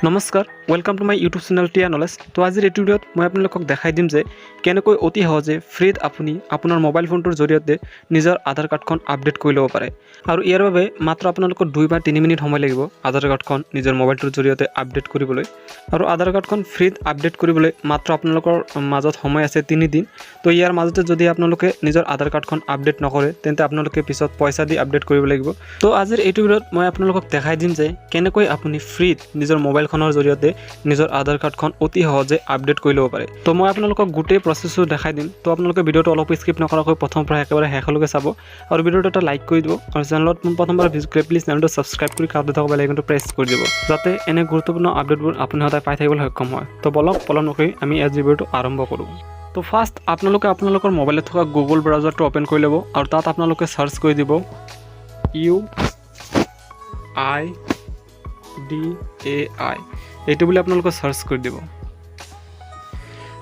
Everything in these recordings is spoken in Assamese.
নমস্কাৰ welcome to my YouTube channel টিয়া নলেজ। তো আজিৰ এই ভিডিঅ'ত মই আপোনালোকক দেখাই দিম যে কেনেকৈ অতি সহজে ফ্ৰীত আপুনি আপোনাৰ মোবাইল ফোনটোৰ জৰিয়তে নিজৰ আধাৰ কাৰ্ডখন আপডেট কৰি ল'ব পাৰে। আৰু ইয়াৰ বাবে মাত্ৰ আপোনালোকৰ 2 বা 3 মিনিট সময় লাগিব আধাৰ কাৰ্ডখন নিজৰ মোবাইলটোৰ জৰিয়তে আপডেট কৰিবলৈ। আৰু আধাৰ কাৰ্ডখন ফ্ৰীত আপডেট কৰিবলৈ মাত্ৰ আপোনালোকৰ মাজত সময় আছে 3 দিন। তো ইয়াৰ মাজতে যদি আপোনালোকে নিজৰ আধাৰ কাৰ্ডখন আপডেট নকৰে তেন্তে আপোনালোকে পিছত পইচা দি আপডেট কৰিব লাগিব। তো আজিৰ এই ভিডিঅ'ত মই আপোনালোকক দেখাই দিম যে কেনেকৈ আপুনি ফ্ৰীত নিজৰ মোবাইলখনৰ জৰিয়তে নিজৰ আধাৰ কাৰ্ডখন অতি সহজে আপডেট কৰি ল'ব পাৰে। তো মই আপোনালোকক গোটেই প্ৰচেছটো দেখাই দিম। তো আপোনালোকে ভিডিঅ'টো অলপ স্কিপ নকৰাকৈ প্ৰথমৰ পৰা একেবাৰে শেষলৈকে চাব আৰু ভিডিঅ'টো এটা লাইক কৰি দিব আৰু চেনেলত প্ৰথমবাৰ ভিজিট কৰি প্লিজ চেনেলটো ছাবস্ক্ৰাইব কৰি কাষতে থকা বেল আইকনটো প্ৰেছ কৰি দিব যাতে এনে গুৰুত্বপূৰ্ণ আপডেটবোৰ আপুনি সদায় পাই থাকিবলৈ সক্ষম হয়। তো বলক পলম নকৰি আমি আজি ভিডিঅ'টো আৰম্ভ কৰোঁ। তো ফাৰ্ষ্ট আপোনালোকে আপোনালোকৰ মোবাইলত থকা গুগল ব্ৰাউজাৰটো অপেন কৰি ল'ব আৰু তাত আপোনালোকে সাৰ্চ কৰি দিব UIDAI এইটো বুলি আপোনালোকে সাৰ্চ কৰি দিব।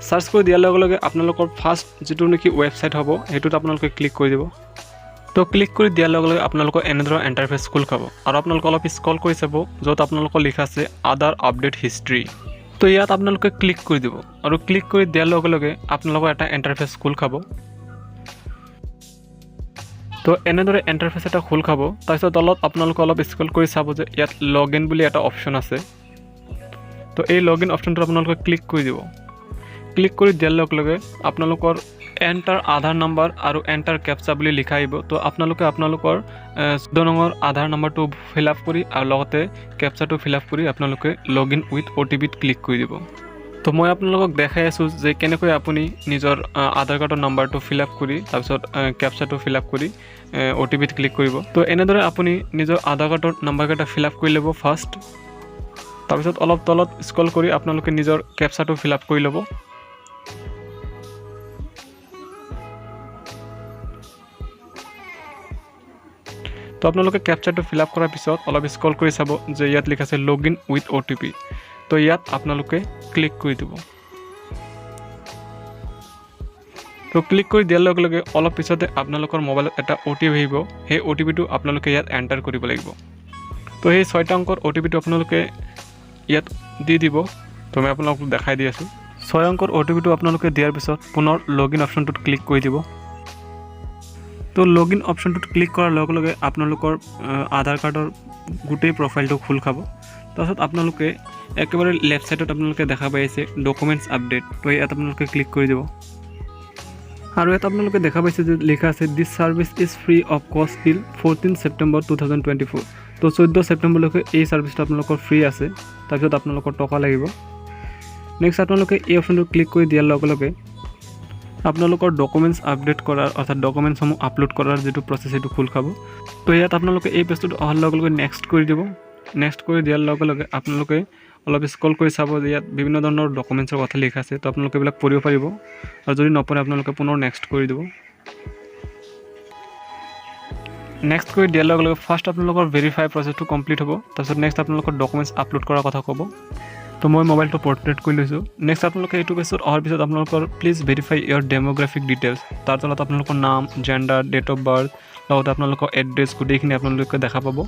সাৰ্চ কৰি দিয়াৰ লগে লগে আপোনালোকৰ ফাৰ্ষ্ট যেটো নেকি ৱেবসাইট হ'ব সেইটোত আপোনালোকে ক্লিক কৰি দিব। তো ক্লিক কৰি দিয়াৰ লগে লগে আপোনালোকৰ এনেদৰে ইণ্টাৰফেচ খোল খাব আৰু আপোনালোকে অলপ স্ক্ৰল কৰি চাব য'ত আপোনালোকৰ লিখা আছে আধাৰ আপডেট হিষ্ট্ৰী। তো ইয়াত আপোনালোকে ক্লিক কৰি দিব আৰু ক্লিক কৰি দিয়াৰ লগে লগে আপোনালোকৰ এটা ইণ্টাৰফেচ খোল খাব। তো এনেদৰে ইণ্টাৰফেচ এটা খোল খাব। তাৰপিছত তলত আপোনালোকে অলপ স্ক্ৰল কৰি চাব যে ইয়াত লগইন বুলি এটা অপশ্যন আছে। তো এই লগইন অপশ্যনটো আপোনালোকে ক্লিক কৰি দিব। ক্লিক কৰি দিয়াৰ লগে লগে আপোনালোকৰ এণ্টাৰ আধাৰ নম্বৰ আৰু এণ্টাৰ কেপচা বুলি লিখা আহিব। তো আপোনালোকে আপোনালোকৰ 14 নম্বৰ আধাৰ নম্বৰটো ফিল আপ কৰি আৰু লগতে কেপচাটো ফিল আপ কৰি আপোনালোকে লগইন উইথ OTPত ক্লিক কৰি দিব। তো মই আপোনালোকক দেখাই আছোঁ যে কেনেকৈ আপুনি নিজৰ আধাৰ কাৰ্ডৰ নম্বৰটো ফিল আপ কৰি তাৰপিছত কেপচাটো ফিল আপ কৰি OTPত ক্লিক কৰিব। তো এনেদৰে আপুনি নিজৰ আধাৰ কাৰ্ডৰ নম্বৰকেইটা ফিল আপ কৰি ল'ব ফাৰ্ষ্ট। তাৰপিছত অলপ তলত স্ক্ৰল কৰি আপোনালোকে নিজৰ কেপচাটো ফিল আপ কৰি ল'ব। তো আপোনালোকে কেপচাটো ফিল আপ কৰাৰ পিছত অলপ স্ক্ৰল কৰি চাব যে ইয়াত লিখা আছে লগইন উইথ OTP। তো ইয়াত আপোনালোকে ক্লিক কৰি দিব। তো ক্লিক কৰি দিয়াৰ লগে লগে অলপ পিছতে আপোনালোকৰ মোবাইলত এটা OTP আহিব। সেই OTPটো আপোনালোকে ইয়াত এণ্টাৰ কৰিব লাগিব। তো সেই 6টা অংকৰ OTPটো আপোনালোকে ইয়াত দি দিব। তো মই আপোনালোকক দেখাই দি আছোঁ। 6 অংকৰ OTPটো আপোনালোকে দিয়াৰ পিছত পুনৰ লগইন অপশ্যনটোত ক্লিক কৰি দিব। তো লগইন অপশ্যনটোত ক্লিক কৰাৰ লগে লগে আপোনালোকৰ আধাৰ কাৰ্ডৰ গোটেই প্ৰফাইলটো খোল খাব। তাৰপিছত আপোনালোকে একেবাৰে লেফ্ট সাইডত আপোনালোকে দেখা পাই আছে ডকুমেণ্টছ আপডেট। তো ইয়াত আপোনালোকে ক্লিক কৰি দিব আৰু ইয়াত আপোনালোকে দেখা পাইছে যে লিখা আছে দিছ ছাৰ্ভিচ ইজ ফ্ৰী অফ কষ্ট টিল 14 ছেপ্টেম্বৰ 2024। তো 14 ছেপ্টেম্বৰলৈকে এই ছাৰ্ভিচটো আপোনালোকৰ ফ্ৰী আছে। তাৰপিছত আপোনালোকৰ টকা লাগিব। নেক্সট আপোনালোকে এই অপশ্যনটো ক্লিক কৰি দিয়াৰ লগে লগে আপোনালোকৰ ডকুমেণ্টছ আপডেট কৰাৰ অৰ্থাৎ ডকুমেণ্টছসমূহ আপলোড কৰাৰ যিটো প্ৰচেছ সেইটো খোল খাব। তো ইয়াত আপোনালোকে এই পেজটোত অহাৰ লগে লগে নেক্সট কৰি দিব। নেক্সট কৰি দিয়াৰ লগে লগে আপোনালোকে অলপ স্ক্ৰল কৰি চাব যে ইয়াত বিভিন্ন ধৰণৰ ডকুমেণ্টছৰ কথা লিখা আছে। তো আপোনালোকে এইবিলাক পঢ়িব পাৰিব আৰু যদি নপঢ়ে আপোনালোকে পুনৰ নেক্সট কৰি দিব। নেক্সট কৰি দিয়াৰ লগে লগে ফাৰ্ষ্ট আপোনালোকৰ ভেৰিফাই প্ৰচেছটো কমপ্লিট হ'ব। তাৰপিছত নেক্সট আপোনালোকৰ ডকুমেণ্টছ আপলোড কৰাৰ কথা ক'ব। তো মই মোবাইলটো পৰ্ট্ৰেট কৰি লৈছোঁ। নেক্সট আপোনালোকে এইটো পেজত অহাৰ পিছত আপোনালোকৰ please verify your demographic details. তাৰ তলত আপোনালোকৰ নাম, জেণ্ডাৰ, ডেট অফ বাৰ্থ লগতে আপোনালোকৰ এড্ৰেছ গোটেইখিনি আপোনালোকে দেখা পাব।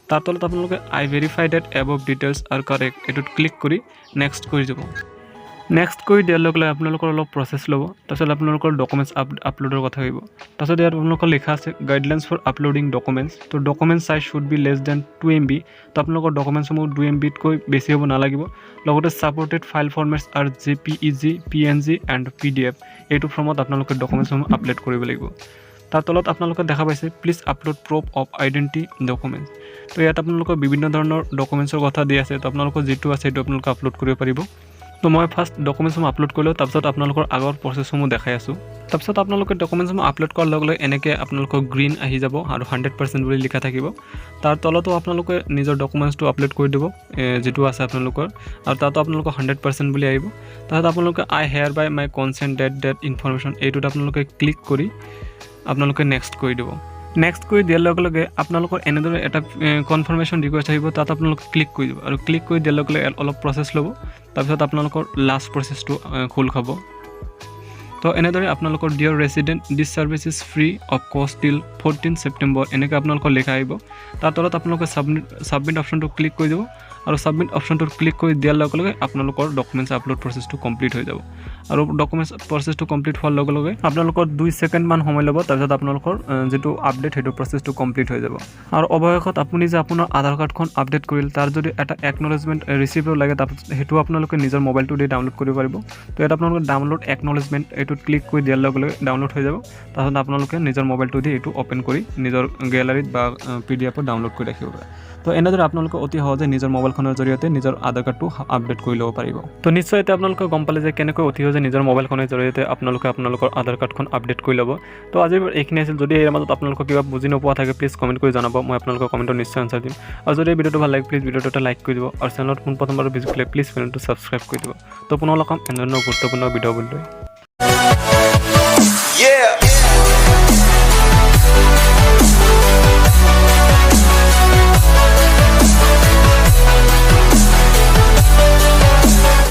তাৰ তলত আপোনালোকে I verify that above details are correct এইটোত ক্লিক কৰি নেক্সট কৰি দিব। নেক্সট কৰি দিয়াৰ লগে লগে আপোনালোকৰ অলপ প্ৰচেছ ল'ব। তাৰপিছত আপোনালোকৰ ডকুমেণ্টছ আপলোডৰ কথা আহিব। তাৰপিছত ইয়াত আপোনালোকৰ লিখা আছে গাইডলাইনছ ফৰ আপলোডিং ডকুমেণ্টছ। তো document size should be less than 2 MB। তো আপোনালোকৰ ডকুমেণ্টছসমূহ 2 MBতকৈ বেছি হ'ব নালাগিব। লগতে ছাপৰ্টেড ফাইল ফৰ্মেটছ আৰু JPEG, PNG এণ্ড PDF এইটো ফৰ্মত আপোনালোকে ডকুমেণ্টছসমূহ আপলোড কৰিব লাগিব। তাৰ তলত আপোনালোকে দেখা পাইছে please upload proof of identity documents. তো ইয়াত আপোনালোকৰ বিভিন্ন ধৰণৰ ডকুমেণ্টছৰ কথা দি আছে। তো আপোনালোকৰ যিটো আছে সেইটো আপোনালোকে আপলোড কৰিব পাৰিব। তো মই ফাৰ্ষ্ট ডকুমেণ্টছসমূহ আপলোড কৰিলোঁ। তাৰপিছত আপোনালোকৰ আগৰ প্ৰচেছসমূহ দেখাই আছোঁ। তাৰপিছত আপোনালোকে ডকুমেণ্টছসমূহ আপলোড কৰাৰ লগে লগে এনেকৈ আপোনালোকৰ গ্ৰীণ আহি যাব আৰু 100% বুলি লিখা থাকিব। তাৰ তলতো আপোনালোকে নিজৰ ডকুমেণ্টছটো আপলোড কৰি দিব যিটো আছে আপোনালোকৰ আৰু তাতো আপোনালোকৰ 100% বুলি আহিব। তাৰপিছত আপোনালোকে I hereby my consent date information এইটোত আপোনালোকে ক্লিক কৰি আপোনালোকে নেক্সট কৰি দিব। নেক্সট কৰি দিয়াৰ লগে লগে আপোনালোকৰ এনেদৰে এটা কনফাৰ্মেশ্যন ৰিকুৱেষ্ট আহিব। তাত আপোনালোকে ক্লিক কৰি দিব আৰু ক্লিক কৰি দিয়াৰ লগে লগে অলপ প্ৰচেছ ল'ব। তাৰপিছত আপোনালোকৰ লাষ্ট প্ৰচেছটো খোল খাব। তো এনেদৰে আপোনালোকৰ dear resident this service is free of কষ্ট টিল 14 ছেপ্টেম্বৰ এনেকৈ আপোনালোকৰ লিখা আহিব। তাৰ তলত আপোনালোকে ছাবমিট অপশ্যনটো ক্লিক কৰি দিব আৰু ছাবমিট অপশ্যনটোত ক্লিক কৰি দিয়াৰ লগে লগে আপোনালোকৰ ডকুমেণ্টছ আপলোড প্ৰচেছটো কমপ্লিট হৈ যাব আৰু ডকুমেণ্টছ প্ৰচেছটো কমপ্লিট হোৱাৰ লগে লগে আপোনালোকৰ 2 ছেকেণ্ডমান সময় ল'ব তাৰপিছত আপোনালোকৰ যিটো আপডেট সেইটো প্ৰচেছটো কমপ্লিট হৈ যাব আৰু অৱশেষত আপুনি যে আপোনাৰ আধাৰ কাৰ্ডখন আপডেট কৰিল তাৰ যদি এটা একনলেজমেণ্ট ৰিচিপ্টও লাগে তাৰপিছত সেইটো আপোনালোকে নিজৰ মোবাইলটো দি ডাউনলোড কৰিব পাৰিব তো এটা আপোনালোকে ডাউনলোড একনলেজমেণ্ট এইটোত ক্লিক কৰি দিয়াৰ লগে লগে ডাউনলোড হৈ যাব তাৰপিছত আপোনালোকে নিজৰ মোবাইলটো দি এইটো অ'পেন কৰি নিজৰ গেলাৰীত বা PDF ডাউনলোড কৰি ৰাখিব পাৰে তো এনেদৰে আপোনালোকে অতি সহজে নিজৰ মোবাইলখনৰ জৰিয়তে নিজৰ আধাৰ কাৰ্ডটো আপডেট কৰি ল'ব পাৰিব তো নিশ্চয় এতিয়া আপোনালোকে গম পালে যে কেনেকৈ অতি সহজে নিজৰ মোবাইলখনৰ জৰিয়তে আপোনালোকে আপোনালোকৰ আধাৰ কাৰ্ডখন আপডেট কৰি ল'ব তো আজিৰ এইখিনি আছিল যদি ইয়াৰ মাজত আপোনালোকৰ কিবা বুজি নোপোৱা থাকে প্লিজ কমেণ্ট কৰি জনাব মই আপোনালোকৰ কমেণ্টত নিশ্চয় আনচাৰ দিম আৰু যদি এই ভিডিঅ'টো ভাল লাগে প্লিজ ভিডিঅ'টো এটা লাইক কৰি দিব আৰু চেনেলত পোনপ্ৰথমবাৰ ভিজিট কৰিলে প্লিজ চেনেলটো ছাবস্ক্ৰাইব কৰি দিব তো পুনৰ লগ পাম এনে ধৰণৰ গুৰুত্বপূৰ্ণ ভিডিঅ'বোৰ লৈ